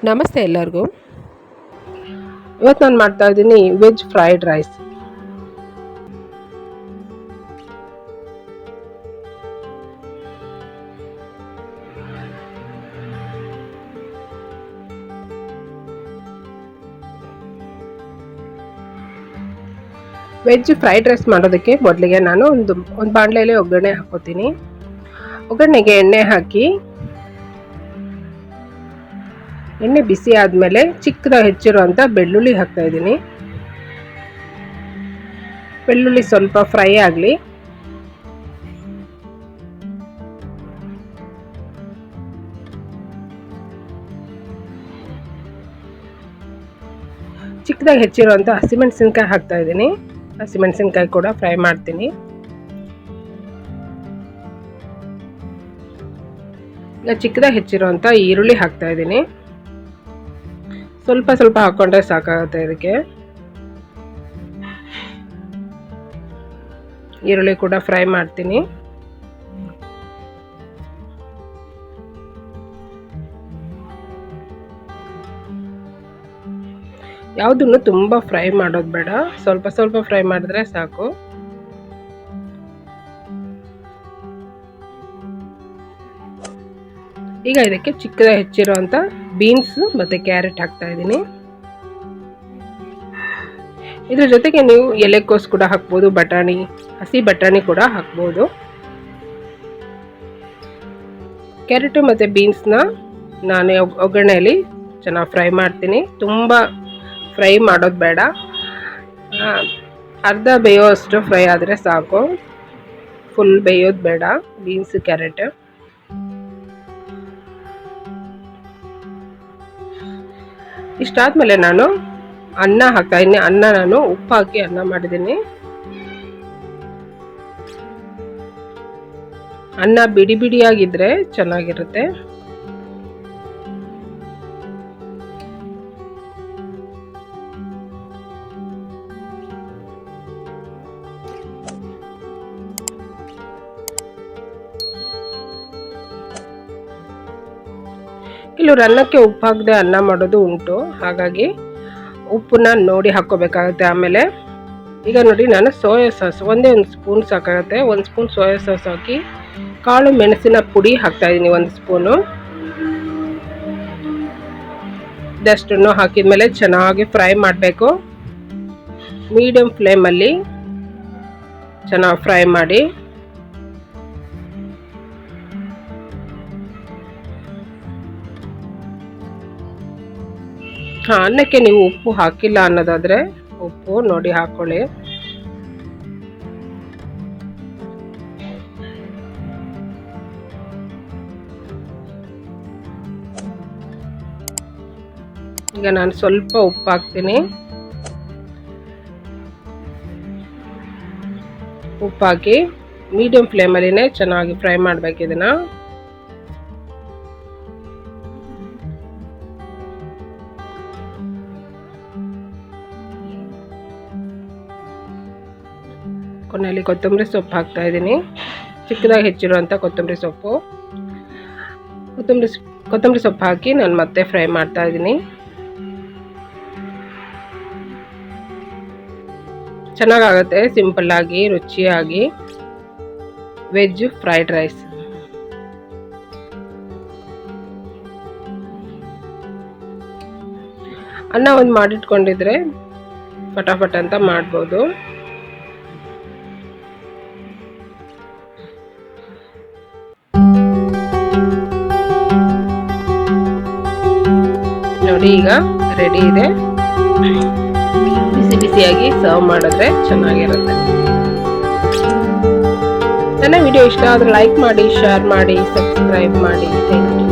ನಮಸ್ತೆ ಎಲ್ಲರಿಗೂ. ಇವತ್ತು ನಾನು ಮಾಡ್ತಾ ಇದ್ದೀನಿ veg fried rice. Veg fried rice ಮಾಡೋದಕ್ಕೆ ಮೊದಲಿಗೆ ನಾನು ಒಂದು ಬಾಣಲೆಯಲ್ಲಿ ಒಗ್ಗರಣೆ ಹಾಕೋತೀನಿ. ಒಗ್ಗರಣೆಗೆ ಎಣ್ಣೆ ಹಾಕಿ ಎಣ್ಣೆ ಬಿಸಿ ಆದಮೇಲೆ ಚಿಕ್ಕದಾಗಿ ಹೆಚ್ಚಿರುವಂಥ ಬೆಳ್ಳುಳ್ಳಿ ಹಾಕ್ತಾ ಇದ್ದೀನಿ. ಬೆಳ್ಳುಳ್ಳಿ ಸ್ವಲ್ಪ ಫ್ರೈ ಆಗಲಿ. ಚಿಕ್ಕದಾಗಿ ಹೆಚ್ಚಿರುವಂಥ ಹಸಿಮೆಣಸಿನ್ಕಾಯಿ ಹಾಕ್ತಾ ಇದ್ದೀನಿ. ಹಸಿಮೆಣಸಿನ್ಕಾಯಿ ಕೂಡ ಫ್ರೈ ಮಾಡ್ತೀನಿ. ಈಗ ಚಿಕ್ಕದಾಗಿ ಹೆಚ್ಚಿರುವಂಥ ಈರುಳ್ಳಿ ಹಾಕ್ತಾ ಇದ್ದೀನಿ. ಸ್ವಲ್ಪ ಸ್ವಲ್ಪ ಹಾಕ್ಕೊಂಡ್ರೆ ಸಾಕಾಗುತ್ತೆ. ಇದಕ್ಕೆ ಈರುಳ್ಳಿ ಕೂಡ ಫ್ರೈ ಮಾಡ್ತೀನಿ. ಯಾವುದನ್ನು ತುಂಬ ಫ್ರೈ ಮಾಡೋದು ಬೇಡ, ಸ್ವಲ್ಪ ಸ್ವಲ್ಪ ಫ್ರೈ ಮಾಡಿದ್ರೆ ಸಾಕು. ಈಗ ಇದಕ್ಕೆ ಚಿಕ್ಕದಾಗಿ ಹೆಚ್ಚಿರುವಂಥ ಬೀನ್ಸ್ ಮತ್ತು ಕ್ಯಾರೆಟ್ ಹಾಕ್ತಾ ಇದ್ದೀನಿ. ಇದ್ರ ಜೊತೆಗೆ ನೀವು ಎಲೆಕೋಸು ಕೂಡ ಹಾಕ್ಬೋದು, ಬಟಾಣಿ, ಹಸಿ ಬಟಾಣಿ ಕೂಡ ಹಾಕ್ಬೋದು. ಕ್ಯಾರೆಟು ಮತ್ತು ಬೀನ್ಸ್ನ ನಾನು ಒಗ್ಗರಣೆಯಲ್ಲಿ ಚೆನ್ನಾಗಿ ಫ್ರೈ ಮಾಡ್ತೀನಿ. ತುಂಬ ಫ್ರೈ ಮಾಡೋದು ಬೇಡ, ಅರ್ಧ ಬೇಯೋಷ್ಟು ಫ್ರೈ ಆದರೆ ಸಾಕು, ಫುಲ್ ಬೇಯೋದು ಬೇಡ ಬೀನ್ಸ್ ಕ್ಯಾರೆಟ್. ಇಷ್ಟಾದಮೇಲೆ ನಾನು ಅನ್ನ ಹಾಕ್ತಾಯಿದ್ದೀನಿ. ನಾನು ಉಪ್ಪು ಹಾಕಿ ಅನ್ನ ಮಾಡಿದ್ದೀನಿ. ಅನ್ನ ಬಿಡಿ ಬಿಡಿಯಾಗಿದ್ದರೆ ಚೆನ್ನಾಗಿರುತ್ತೆ. ಕೆಲವ್ರು ಅನ್ನಕ್ಕೆ ಉಪ್ಪು ಹಾಕದೆ ಅನ್ನ ಮಾಡೋದು ಉಂಟು, ಹಾಗಾಗಿ ಉಪ್ಪನ್ನ ನೋಡಿ ಹಾಕ್ಕೋಬೇಕಾಗುತ್ತೆ. ಆಮೇಲೆ ಈಗ ನೋಡಿ, ನಾನು ಸೋಯಾ ಸಾಸ್ ಒಂದೇ ಒಂದು ಸ್ಪೂನ್ ಸಾಕಾಗುತ್ತೆ. 1 ಸ್ಪೂನ್ ಸೋಯಾ ಸಾಸ್ ಹಾಕಿ ಕಾಳು ಮೆಣಸಿನ ಪುಡಿ ಹಾಕ್ತಾಯಿದ್ದೀನಿ 1 ಸ್ಪೂನು. ಇದಷ್ಟನ್ನು ಹಾಕಿದ್ಮೇಲೆ ಚೆನ್ನಾಗಿ ಫ್ರೈ ಮಾಡಬೇಕು. ಮೀಡಿಯಮ್ ಫ್ಲೇಮಲ್ಲಿ ಚೆನ್ನಾಗಿ ಫ್ರೈ ಮಾಡಿ. ಅನ್ನಕ್ಕೆ ನೀವು ಉಪ್ಪು ಹಾಕಿಲ್ಲ ಅನ್ನೋದಾದರೆ ಉಪ್ಪು ನೋಡಿ ಹಾಕ್ಕೊಳ್ಳಿ. ಈಗ ನಾನು ಸ್ವಲ್ಪ ಉಪ್ಪು ಹಾಕ್ತೀನಿ. ಉಪ್ಪು ಹಾಕಿ ಮೀಡಿಯಂ ಫ್ಲೇಮಲ್ಲಿನೇ ಚೆನ್ನಾಗಿ ಫ್ರೈ ಮಾಡಬೇಕು ಇದನ್ನು. ಕೊನೆಯಲ್ಲಿ ಕೊತ್ತಂಬರಿ ಸೊಪ್ಪು ಹಾಕ್ತಾ ಇದ್ದೀನಿ. ಚಿಕ್ಕದಾಗಿ ಹೆಚ್ಚಿರುವಂಥ ಕೊತ್ತಂಬರಿ ಸೊಪ್ಪು ಹಾಕಿ ನಾನು ಮತ್ತೆ ಫ್ರೈ ಮಾಡ್ತಾ ಇದ್ದೀನಿ. ಚೆನ್ನಾಗಾಗುತ್ತೆ, ಸಿಂಪಲ್ಲಾಗಿ ರುಚಿಯಾಗಿ ವೆಜ್ ಫ್ರೈಡ್ ರೈಸ್. ಅನ್ನ ಒಂದು ಮಾಡಿಟ್ಕೊಂಡಿದ್ರೆ ಫಟಾಫಟ್ ಅಂತ ಮಾಡ್ಬೋದು. ನೋಡಿ, ಈಗ ರೆಡಿ ಇದೆ. ಬಿಸಿ ಬಿಸಿಯಾಗಿ ಸರ್ವ್ ಮಾಡಿದ್ರೆ ಚೆನ್ನಾಗಿರುತ್ತೆ. ನನ್ನ ವಿಡಿಯೋ ಇಷ್ಟ ಆದರೆ ಲೈಕ್ ಮಾಡಿ, ಶೇರ್ ಮಾಡಿ, ಸಬ್ಸ್ಕ್ರೈಬ್ ಮಾಡಿ. Thank you.